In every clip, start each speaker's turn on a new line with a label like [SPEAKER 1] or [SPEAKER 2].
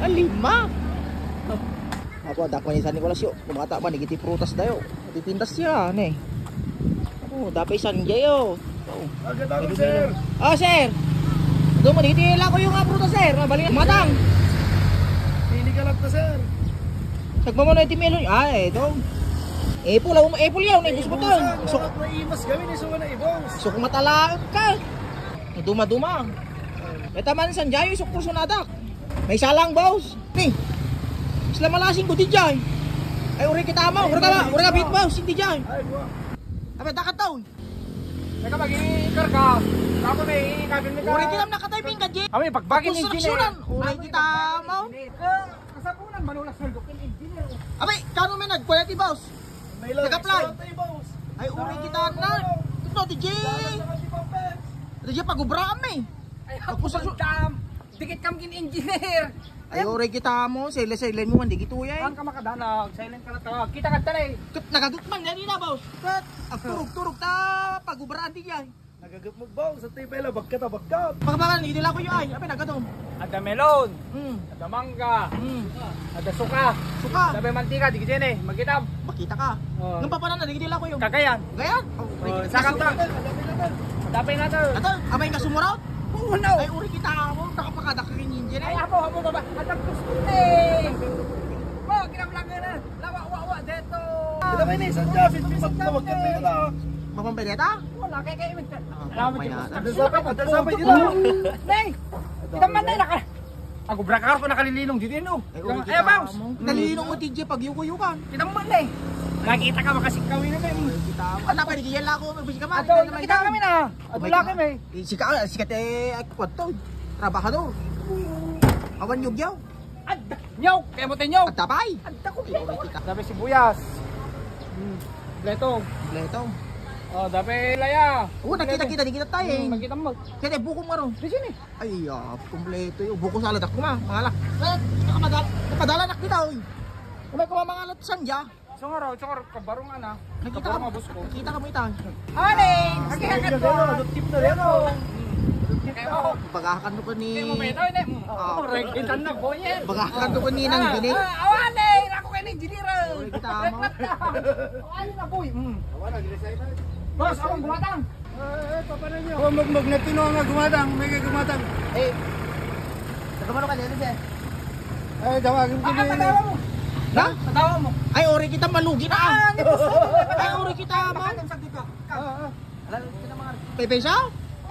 [SPEAKER 1] Lima. Ako dak man San Nicolas yo. Kumata man igiti prutas dayo. Titindas siya ne. Oh, dapat San Jayo.
[SPEAKER 2] Agad ako, sir.
[SPEAKER 1] Ah, sir. Doon mo igiti la ko yung prutas, sir. Balik matang.
[SPEAKER 2] Pili ka lang to, sir.
[SPEAKER 1] Sagma mo na iti melon. Ah, ito. Apple, apple yaw, naibos mo to.
[SPEAKER 2] So, naimas gawin eh, so na ibos.
[SPEAKER 1] So kung matalaag ka. Duma-duma. Ito man San Jayo, isok po sunadak. May salang, boss. Ni. Sila malasing ko, DJ. Ay, uri kita mo. Uri ka beat, boss. Hindi DJ.
[SPEAKER 2] Ay, buwa.
[SPEAKER 1] Apa dakat daw?
[SPEAKER 2] Teka, mag-i-car ka. Ako may i-cabin mo ka.
[SPEAKER 1] Uri kita nakatayping ka, J.
[SPEAKER 2] Kami, pagbagin engineer.
[SPEAKER 1] Uri kita mo.
[SPEAKER 2] Kasapunan, manulas ng dukin engineer.
[SPEAKER 1] Abay, kano may nagkwality, boss?
[SPEAKER 2] May lang.
[SPEAKER 1] Nag-apply.
[SPEAKER 2] Boss.
[SPEAKER 1] Ay, uri kita na. Ito, DJ. DJ, pag-ubra kami.
[SPEAKER 2] Ay, ako sa dam. Dikit kami kin engineer.
[SPEAKER 1] Ay, uri kita mo. Silent mo man, di gitu yan.
[SPEAKER 2] Saan ka makadalag? Silent ka na tawag. Kita ka talay.
[SPEAKER 1] Nagagutman na rin na, boss. Ang turog-turog ta, pag-ubraan di yan.
[SPEAKER 2] Nagagat mo ba? Sa tipay lang, bagkat.
[SPEAKER 1] Pagkabakan, hindi nila ko yung ay. Apay, nagadong.
[SPEAKER 2] Ada melon.
[SPEAKER 1] Hmm.
[SPEAKER 2] Ada mangga.
[SPEAKER 1] Hmm.
[SPEAKER 2] Ada suka.
[SPEAKER 1] Suka.
[SPEAKER 2] Ada mantika, dikit yan eh. Magitam.
[SPEAKER 1] Makita ka.
[SPEAKER 2] Oh.
[SPEAKER 1] Nung papanan na, hindi nila ko yung.
[SPEAKER 2] Kagayan.
[SPEAKER 1] Gayan?
[SPEAKER 2] Sakang ta. Dapay na to.
[SPEAKER 1] Ato, amay ka sumuraw?
[SPEAKER 2] Oo, no.
[SPEAKER 1] Ay, uri kita mo. Nakapakadak ka yung engine
[SPEAKER 2] Ay,
[SPEAKER 1] eh.
[SPEAKER 2] ako ba? Ada gusto eh. Mo, kinamlaga na. Lawa, deto. Kita ba ini? Sa David, bisap na magkami na.
[SPEAKER 1] Mapampeleta?
[SPEAKER 2] Wala, kaya imit.
[SPEAKER 1] Alam mo yun.
[SPEAKER 2] Ada sapay dito. Nay, kita man na naka. Ako brakar ko nakalilinong dito no.
[SPEAKER 1] Ay, uri
[SPEAKER 2] Ay,
[SPEAKER 1] kita
[SPEAKER 2] bounce.
[SPEAKER 1] mo. Nalinong mo, TJ, pag yuko-yukan.
[SPEAKER 2] Kita mo man eh. Nakita ka makasikawi na kami.
[SPEAKER 1] Kita mo. Ano, pwede kaya lang ako. Magbisi ka man.
[SPEAKER 2] Ato, nakita kami na. Ato lang kami.
[SPEAKER 1] Sikat eh, kwad to. Trabahador. Awan yugyaw.
[SPEAKER 2] Adda, nyaw, kaya mo tayo.
[SPEAKER 1] At tapay.
[SPEAKER 2] Adda ko
[SPEAKER 1] Uri kita.
[SPEAKER 2] Dapat sibuyas. Bleto.
[SPEAKER 1] Kompleto.
[SPEAKER 2] Oh, dapat laya.
[SPEAKER 1] Oo, nakita-kita, di kita tayo eh.
[SPEAKER 2] Magkita mo.
[SPEAKER 1] Kaya bukong maro.
[SPEAKER 2] Di sini.
[SPEAKER 1] Ay, kompleto yun. Buko sa aladak ko ma. Mangalak. Napadala nak kita oy. Umay ko mangalat sandya.
[SPEAKER 2] Sungaro, kabarong ana.
[SPEAKER 1] Nakita ka mabus ko. Nakita ka mo ita.
[SPEAKER 2] Aling, hagihagat ko. Tip na rin ako.
[SPEAKER 1] Bagahakan ko ni.
[SPEAKER 2] Hindi mo meto, hindi. Regitan na, boye.
[SPEAKER 1] Bagahakan ko ni nang gini.
[SPEAKER 2] Awaling, ako kayo na engineer.
[SPEAKER 1] Kita mo.
[SPEAKER 2] Awaling na, boy. Awaling, ginisay na. Boss, akong gumatang. Papanan nyo. Mag na tino nga gumatang, may gumatang.
[SPEAKER 1] Eh, nakamano ka dito siya?
[SPEAKER 2] Ay, tawagin ko din. Patawa mo.
[SPEAKER 1] Na?
[SPEAKER 2] Patawa mo.
[SPEAKER 1] Ay, ori kita malugi na. Ay, ori kita mo. Pepe siya?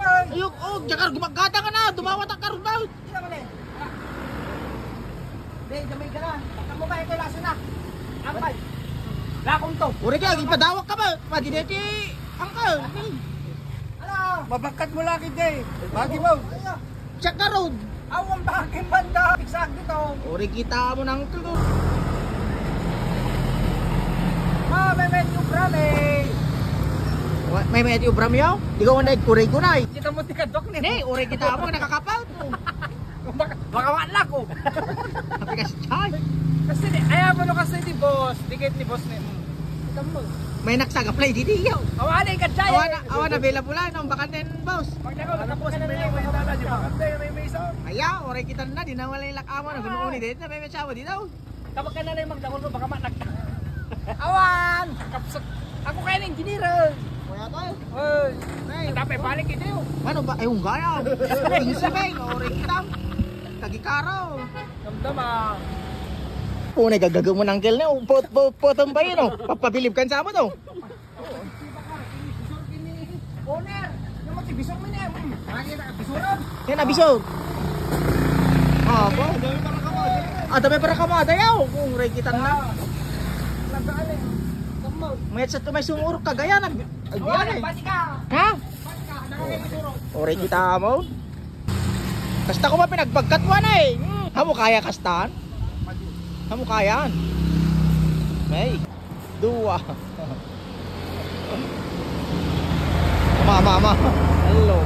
[SPEAKER 1] Ayok, jakar gumagata ka na. Dumawat ang karun ba?
[SPEAKER 2] Hindi, jamay ka na. Kamu ba ito laso na? Ampay. Lakong to.
[SPEAKER 1] Ori ka, ipadawak ka ba? Padineti, angkal.
[SPEAKER 2] Ano? Mabangkat mo laki, Jay. Bagi mo.
[SPEAKER 1] Check ka road.
[SPEAKER 2] Awang baking banda. Exact dito.
[SPEAKER 1] Ori kita mo ng tulo.
[SPEAKER 2] May medyo brame.
[SPEAKER 1] May medyo bram yaw? Di ka wanay kuray kunay.
[SPEAKER 2] Kita mo tikadok ni.
[SPEAKER 1] Hindi, ori kita mo nakakapal to.
[SPEAKER 2] Baka wala ko.
[SPEAKER 1] Tapi kasi chay.
[SPEAKER 2] Kasi ayaw mo no kasi ni boss. Dikit ni boss ni. Kita mo.
[SPEAKER 1] May nagsagaplay dito yaw.
[SPEAKER 2] Awali ka chay.
[SPEAKER 1] Awan available na ng bakanten boss.
[SPEAKER 2] Magdako tapos may tala di ba? May isa.
[SPEAKER 1] Ayaw, ori kita na din nawala yung lakamo na gunuon ni din na may matsawa dito.
[SPEAKER 2] Kapag ka na yung magdako baka manag. Awan. Kapsat. Ako kaya ng engineer.
[SPEAKER 1] Kaya to.
[SPEAKER 2] Oy.
[SPEAKER 1] Ay,
[SPEAKER 2] Tapay balik ito.
[SPEAKER 1] ano ba? Ay, gaya. Pinsi ba? Ori kita. Kagikaraw.
[SPEAKER 2] Damdama.
[SPEAKER 1] Punay gagagawin mo ng kill na. Potong ba yun? Papabilib ka sa mo to.
[SPEAKER 2] Owner, yung matibisok mo niya. Nakikita ka bisuran.
[SPEAKER 1] Yan, abisog. Po. Dami para kamada yaw. Kung ray kita na.
[SPEAKER 2] Nagdaaling.
[SPEAKER 1] May sa may sumurok ka gaya.
[SPEAKER 2] Awan, bati ka.
[SPEAKER 1] Ha?
[SPEAKER 2] Bati ka. Nakakibisuro.
[SPEAKER 1] Ori kita mo. Kasta ko ba pinagbagkat mo na eh. Hamo kaya kastaan? Hamo kaya? May. Dua. Mama. Hello.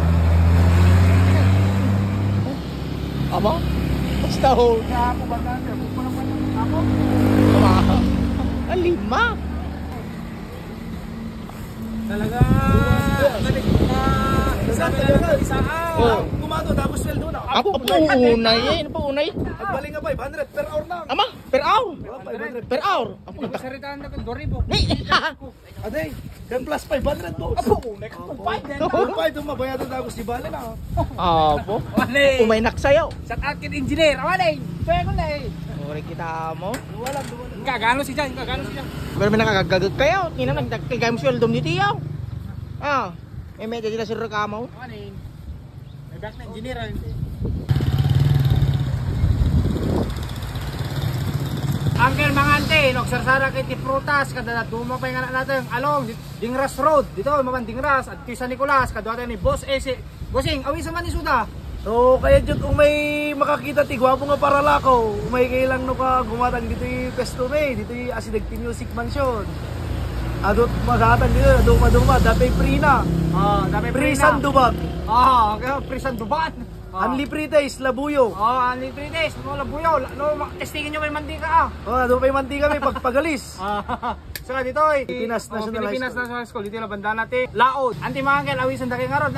[SPEAKER 1] Ama? Basta ho.
[SPEAKER 2] Kaya ako ba ganyan? Kung pa naman ako.
[SPEAKER 1] Lima.
[SPEAKER 2] Talaga. Isa. to, tapos sweldo na.
[SPEAKER 1] Apo, unay eh. Ano po unay?
[SPEAKER 2] Nagbaling nga 500 per hour lang.
[SPEAKER 1] Ama, per hour.
[SPEAKER 2] 500.
[SPEAKER 1] Per hour. Apo,
[SPEAKER 3] Hindi ko saritaan na kung Doribo.
[SPEAKER 1] Ni.
[SPEAKER 2] Aday, then plus 500 boss.
[SPEAKER 1] Apo, unay ka.
[SPEAKER 2] Kung pa ito mabayado tapos si Bale na.
[SPEAKER 1] Apo.
[SPEAKER 3] Wale.
[SPEAKER 1] Umay naksayaw.
[SPEAKER 3] Sa akin engineer. Wale. Tuya ko na eh.
[SPEAKER 1] Uri kita mo.
[SPEAKER 2] Duwalang.
[SPEAKER 3] Gagano si Jan. Gagano si Jan.
[SPEAKER 1] Pero may nakagagag kayo. Tina nagdagkagay mo sweldo ni tiyaw. Ah, may dila sir ka mo.
[SPEAKER 3] Wale. May back na engineer. Angkel mangante, nagsarsara kay ti prutas kada dumapay nga natin along Dingras Road. Dito maman Dingras at kay San Nicolas kadto ni Boss Ese. Bossing, awi sa man ni Suda.
[SPEAKER 2] So kaya dyan kung may makakita ti gwapo nga para lako, may kailang no ka gumatang dito yung pesto may, dito yung Asidagti Music Mansion. Adot magatan dito, duma-duma, dapay free na.
[SPEAKER 3] Dami
[SPEAKER 2] Prisan dubag.
[SPEAKER 3] okay, prisan duban.
[SPEAKER 2] Anli pre-taste, labuyo.
[SPEAKER 3] Anli Prides, mo labuyo. Testingin nyo may mantika
[SPEAKER 2] Doon may mantika may pagpagalis.
[SPEAKER 3] Saka dito
[SPEAKER 2] Pilipinas National High
[SPEAKER 3] Pilipinas
[SPEAKER 2] School.
[SPEAKER 3] National School. Dito na banda natin. Laod. Anti mga angkel, awisan da kay nga ron